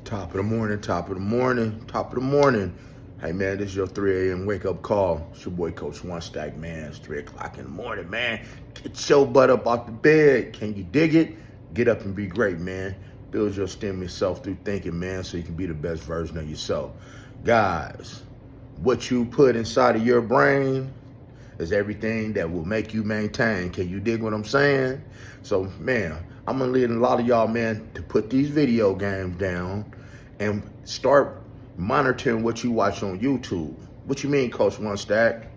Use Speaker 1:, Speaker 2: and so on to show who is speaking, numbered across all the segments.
Speaker 1: Top of the morning, top of the morning, top of the morning. Hey man, this is your 3 a.m. wake up call. It's your boy Coach One Stack, man. It's 3 o'clock in the morning, man. Get your butt up off the bed. Can you dig it? Get up and be great, man. Build your STEM yourself through thinking, man, so you can be the best version of yourself. Guys, what you put inside of your brain is everything that will make you maintain. Can you dig what I'm saying? So, man, I'm gonna lead a lot of y'all, man, to put these video games down and start monitoring what you watch on YouTube. What you mean, Coach One Stack?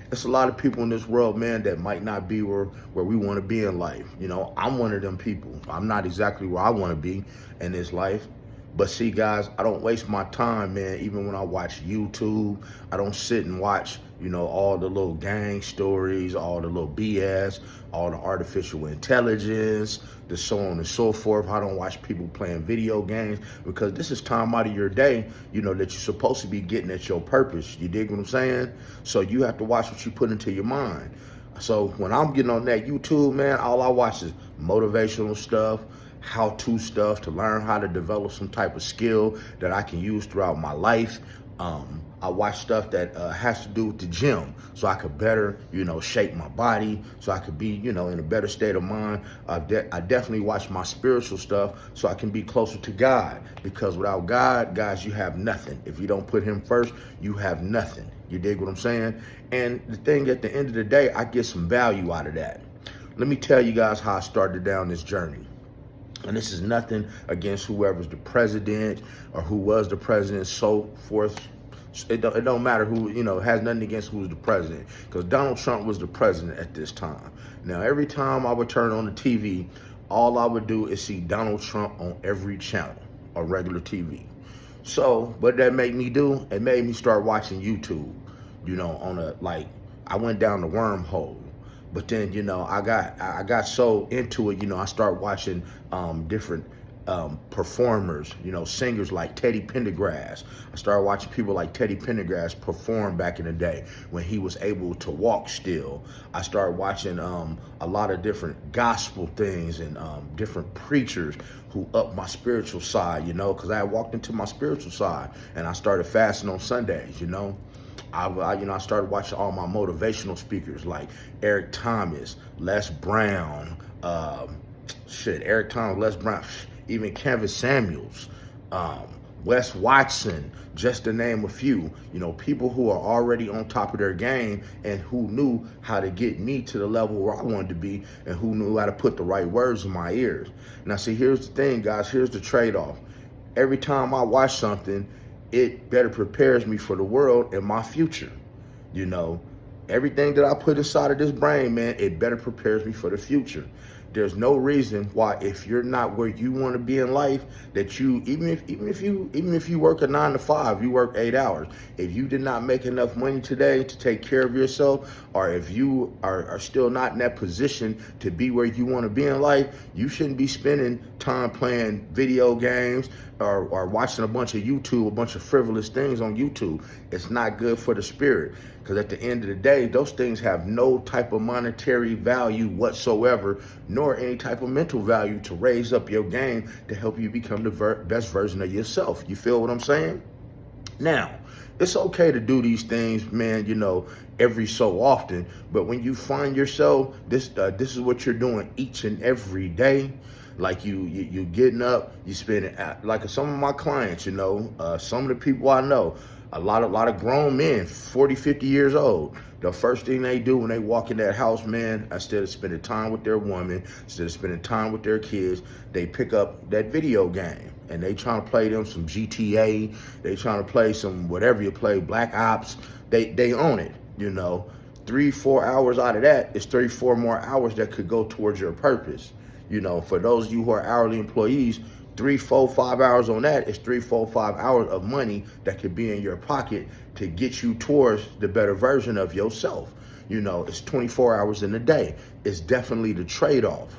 Speaker 1: There's a lot of people in this world, man, that might not be where we want to be in life. You know, I'm one of them people. I'm not exactly where I want to be in this life. But see, guys, I don't waste my time, man. Even when I watch YouTube, I don't sit and watch, all the little gang stories, all the little BS, all the artificial intelligence, the so on and so forth. I don't watch people playing video games because this is time out of your day, that you're supposed to be getting at your purpose. You dig what I'm saying? So you have to watch what you put into your mind. So when I'm getting on that YouTube, man, all I watch is motivational stuff, how-to stuff to learn how to develop some type of skill that I can use throughout my life. I watch stuff that has to do with the gym so I could better, shape my body, so I could be, in a better state of mind. I definitely watch my spiritual stuff so I can be closer to God, because without God, guys, you have nothing. If you don't put him first, you have nothing. You dig what I'm saying? And the thing, at the end of the day, I get some value out of that. Let me tell you guys how I started down this journey. And this is nothing against whoever's the president or who was the president, so forth. It don't matter who, it has nothing against who's the president, because Donald Trump was the president at this time. Now, every time I would turn on the TV, all I would do is see Donald Trump on every channel on regular TV. So what that made me do, it made me start watching YouTube, I went down the wormhole. But then, I got so into it, I started watching different performers, singers like Teddy Pendergrass. I started watching people like Teddy Pendergrass perform back in the day when he was able to walk still. I started watching a lot of different gospel things and different preachers who upped my spiritual side, because I had walked into my spiritual side and I started fasting on Sundays, I started watching all my motivational speakers like Eric Thomas, Les Brown, Eric Thomas, Les Brown, even Kevin Samuels, Wes Watson, just to name a few, people who are already on top of their game and who knew how to get me to the level where I wanted to be and who knew how to put the right words in my ears. Now, see, here's the thing, guys, here's the trade-off. Every time I watch something, it better prepares me for the world and my future. Everything that I put inside of this brain, man, it better prepares me for the future. There's no reason why, if you're not where you want to be in life, that you, even if you work a 9 to 5, you work 8 hours. If you did not make enough money today to take care of yourself, or if you are still not in that position to be where you want to be in life, you shouldn't be spending time playing video games or watching a bunch of YouTube, a bunch of frivolous things on YouTube. It's not good for the spirit, because at the end of the day, those things have no type of monetary value whatsoever, nor any type of mental value to raise up your game to help you become the best version of yourself. You feel what I'm saying? Now, it's okay to do these things, man, every so often. But when you find yourself, this is what you're doing each and every day. Like you getting up, you spending, like some of my clients, some of the people I know, a lot of grown men, 40, 50 years old. The first thing they do when they walk in that house, man, instead of spending time with their woman, instead of spending time with their kids, they pick up that video game and they trying to play them some GTA. They trying to play some whatever you play, Black Ops. They own it, 3-4 hours out of that is 34 more hours that could go towards your purpose. For those of you who are hourly employees, 3, 4, 5 hours on that is 3, 4, 5 hours of money that could be in your pocket to get you towards the better version of yourself. It's 24 hours in a day. It's definitely the trade-off.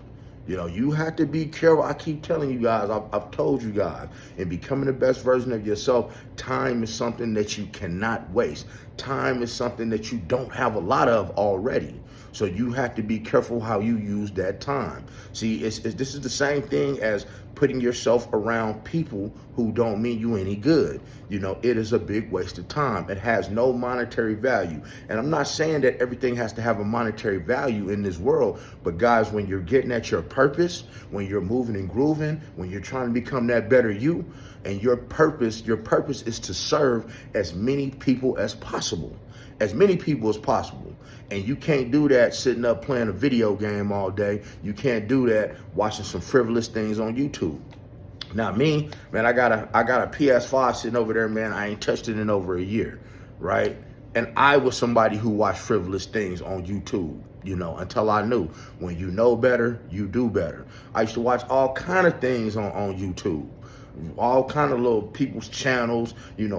Speaker 1: You have to be careful. I keep telling you guys, I've told you guys, in becoming the best version of yourself, time is something that you cannot waste. Time is something that you don't have a lot of already. So you have to be careful how you use that time. See, this is the same thing as putting yourself around people who don't mean you any good. It is a big waste of time. It has no monetary value. And I'm not saying that everything has to have a monetary value in this world, but guys, when you're getting at your purpose, when you're moving and grooving, when you're trying to become that better you, and your purpose is to serve as many people as possible. As many people as possible. And you can't do that sitting up playing a video game all day. You can't do that watching some frivolous things on YouTube. Now me, man, I got a PS5 sitting over there, man. I ain't touched it in over a year, right? And I was somebody who watched frivolous things on YouTube, until I knew when you know better, you do better. I used to watch all kind of things on YouTube. All kind of little people's channels,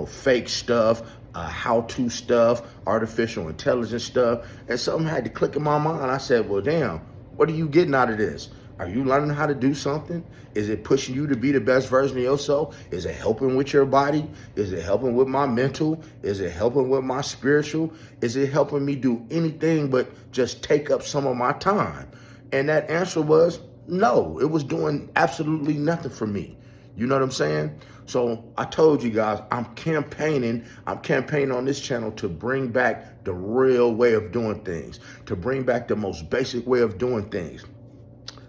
Speaker 1: fake stuff, how-to stuff, artificial intelligence stuff, and something had to click in my mind. I said, well, damn, what are you getting out of this? Are you learning how to do something? Is it pushing you to be the best version of yourself? Is it helping with your body? Is it helping with my mental? Is it helping with my spiritual? Is it helping me do anything but just take up some of my time? And that answer was no. It was doing absolutely nothing for me. You know what I'm saying? So I told you guys, I'm campaigning on this channel to bring back the real way of doing things, to bring back the most basic way of doing things.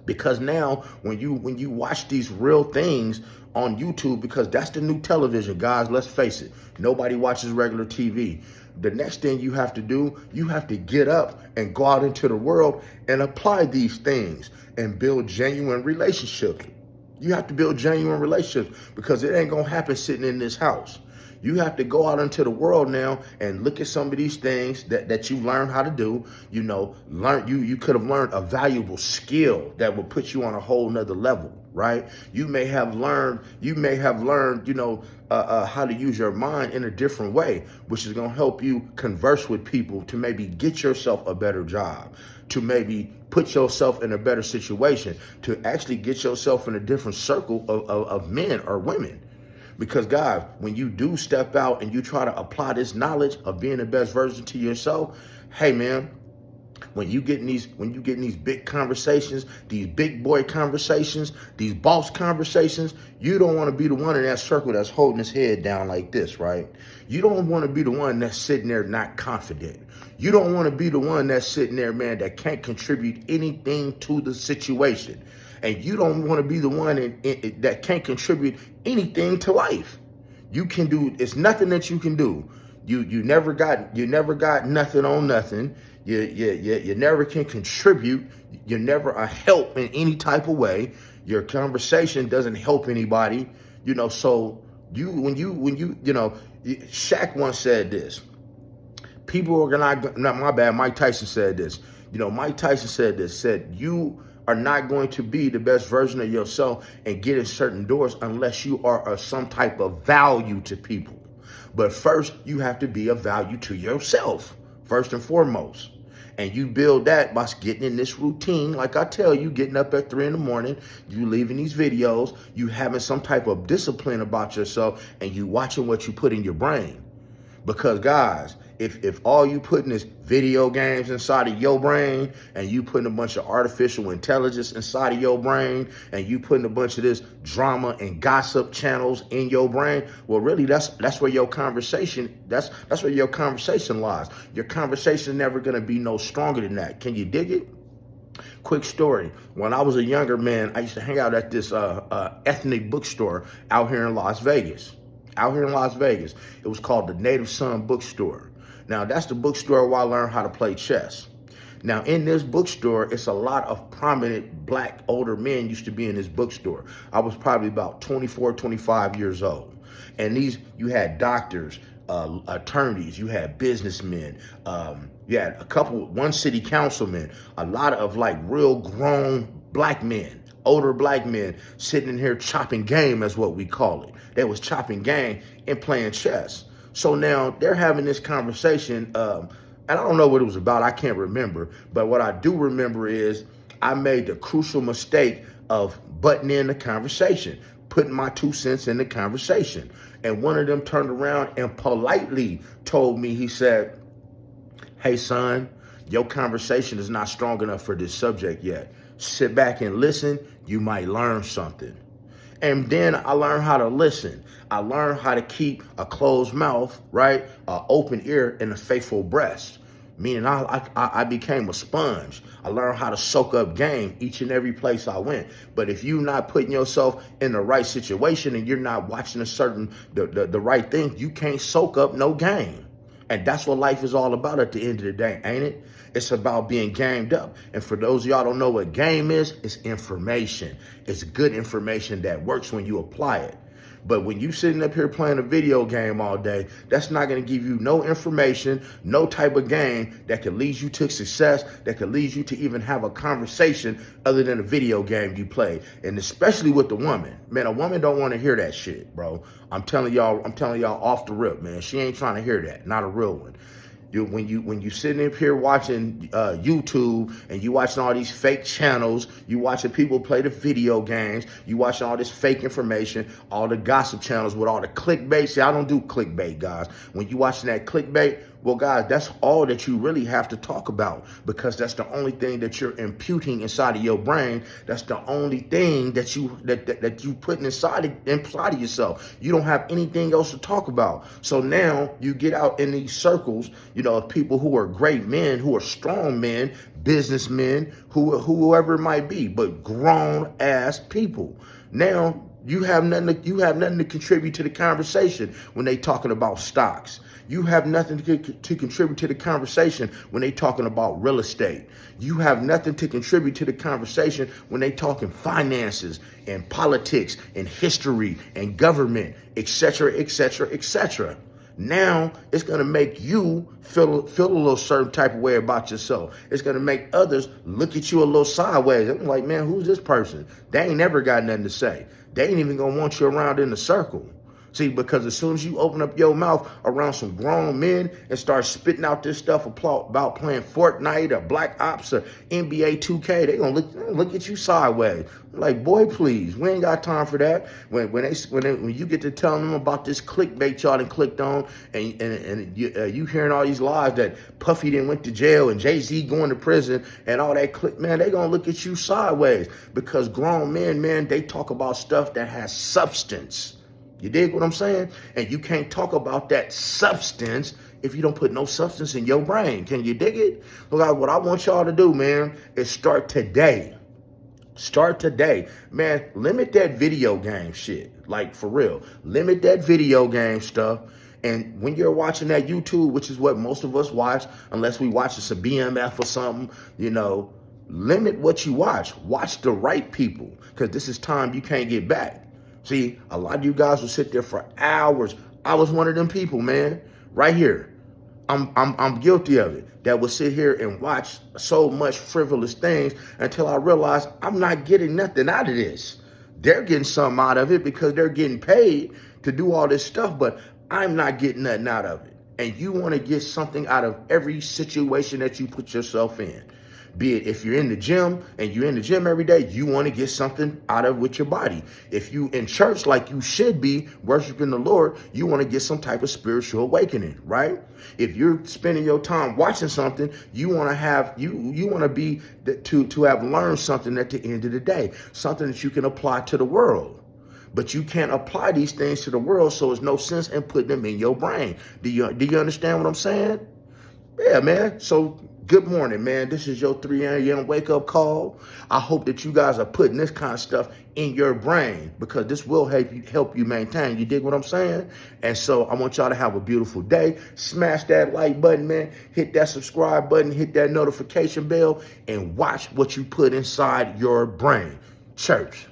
Speaker 1: Because now when you watch these real things on YouTube, because that's the new television, guys, let's face it, nobody watches regular TV. The next thing you have to do, you have to get up and go out into the world and apply these things and build genuine relationships. You have to build genuine relationships because it ain't gonna happen sitting in this house. You have to go out into the world now and look at some of these things that you learned how to do. You could have learned a valuable skill that will put you on a whole nother level, right? You may have learned, how to use your mind in a different way, which is gonna help you converse with people to maybe get yourself a better job, to maybe put yourself in a better situation, to actually get yourself in a different circle of men or women. Because guys, when you do step out and you try to apply this knowledge of being the best version to yourself, hey man, when you get in these big conversations, these big boy conversations, these boss conversations, you don't want to be the one in that circle that's holding his head down like this, right? You don't want to be the one that's sitting there not confident. You don't want to be the one that's sitting there, man, that can't contribute anything to the situation. And you don't want to be the one that can't contribute anything to life. You can do, it's nothing that you can do. You never got nothing on nothing. You never can contribute. You're never a help in any type of way. Your conversation doesn't help anybody. So Shaq once said this. People are not my bad. Mike Tyson said this. Mike Tyson said you are not going to be the best version of yourself and get in certain doors unless you are of some type of value to people. But first, you have to be of value to yourself, first and foremost. And you build that by getting in this routine. Like I tell you, getting up at 3 a.m, you leaving these videos, you having some type of discipline about yourself, and you watching what you put in your brain. Because guys, if all you putting is video games inside of your brain, and you putting a bunch of artificial intelligence inside of your brain, and you putting a bunch of this drama and gossip channels in your brain, well, really, that's where your conversation, that's where your conversation lies. Your conversation never gonna be no stronger than that. Can you dig it? Quick story. When I was a younger man, I used to hang out at this ethnic bookstore out here in Las Vegas. It was called the Native Son Bookstore. Now, that's the bookstore where I learned how to play chess. Now, in this bookstore, it's a lot of prominent black older men used to be in this bookstore. I was probably about 24, 25 years old. And you had doctors, attorneys, you had businessmen, you had one city councilman, a lot of like real grown black men, older black men sitting in here chopping game, is what we call it. They was chopping game and playing chess. So now they're having this conversation, and I don't know what it was about. I can't remember. But what I do remember is I made the crucial mistake of butting in the conversation, putting my 2 cents in the conversation. And one of them turned around and politely told me, he said, "Hey, son, Your conversation is not strong enough for this subject yet. Sit back and listen. You might learn something. And then I learned how to listen. I learned how to keep a closed mouth, right? An open ear and a faithful breast. Meaning I became a sponge. I learned how to soak up game each and every place I went. But if you're not putting yourself in the right situation and you're not watching the right thing, you can't soak up no game. And that's what life is all about at the end of the day, ain't it? It's about being gamed up. And for those of y'all don't know what game is, it's information. It's good information that works when you apply it. But when you sitting up here playing a video game all day, that's not going to give you no information, no type of game that could lead you to success, that could lead you to even have a conversation other than a video game you play. And especially with the woman. Man, a woman don't want to hear that shit, bro. I'm telling y'all off the rip, man. She ain't trying to hear that. Not a real one. When you sitting up here watching YouTube and you watching all these fake channels, you watching people play the video games, you watching all this fake information, all the gossip channels with all the clickbait. See, I don't do clickbait, guys. When you watching that clickbait, well, guys, that's all that you really have to talk about because that's the only thing that you're imputing inside of your brain. That's the only thing that you putting inside of yourself. You don't have anything else to talk about. So now you get out in these circles, of people who are great men, who are strong men, businessmen, whoever it might be, but grown ass people. Now you have nothing to contribute to the conversation when they talking about stocks. You have nothing to contribute to the conversation when they talking about real estate. You have nothing to contribute to the conversation when they talking finances and politics and history and government, etc., etc., etc. Now it's going to make you feel a little certain type of way about yourself. It's going to make others look at you a little sideways. I'm like, man, who's this person? They ain't never got nothing to say. They ain't even going to want you around in the circle. See, because as soon as you open up your mouth around some grown men and start spitting out this stuff about playing Fortnite or Black Ops or NBA 2K, they gonna look at you sideways. Like, boy, please, we ain't got time for that. When you get to telling them about this clickbait y'all done clicked on, and you hearing all these lies that Puffy done went to jail and Jay-Z going to prison and all that man, they gonna look at you sideways because grown men, man, they talk about stuff that has substance. You dig what I'm saying? And you can't talk about that substance if you don't put no substance in your brain. Can you dig it? Look, what I want y'all to do, man, is start today. Start today. Man, limit that video game shit. Like, for real. Limit that video game stuff. And when you're watching that YouTube, which is what most of us watch, unless we watch some BMF or something, limit what you watch. Watch the right people, because this is time you can't get back. See, a lot of you guys will sit there for hours. I was one of them people, man, right here. I'm guilty of it. That would sit here and watch so much frivolous things until I realized I'm not getting nothing out of this. They're getting something out of it because they're getting paid to do all this stuff, but I'm not getting nothing out of it. And you want to get something out of every situation that you put yourself in. Be it if you're in the gym and you're in the gym every day, you want to get something out of with your body. If you in church like you should be worshiping the Lord, you want to get some type of spiritual awakening, right? If you're spending your time watching something, you want to have you want to be to have learned something at the end of the day, something that you can apply to the world. But you can't apply these things to the world, so there's no sense in putting them in your brain. Do you understand what I'm saying? Yeah, man. So good morning, man. This is your 3 a.m. wake-up call. I hope that you guys are putting this kind of stuff in your brain because this will help you maintain. You dig what I'm saying? And so I want y'all to have a beautiful day. Smash that like button, man. Hit that subscribe button. Hit that notification bell and watch what you put inside your brain. Church.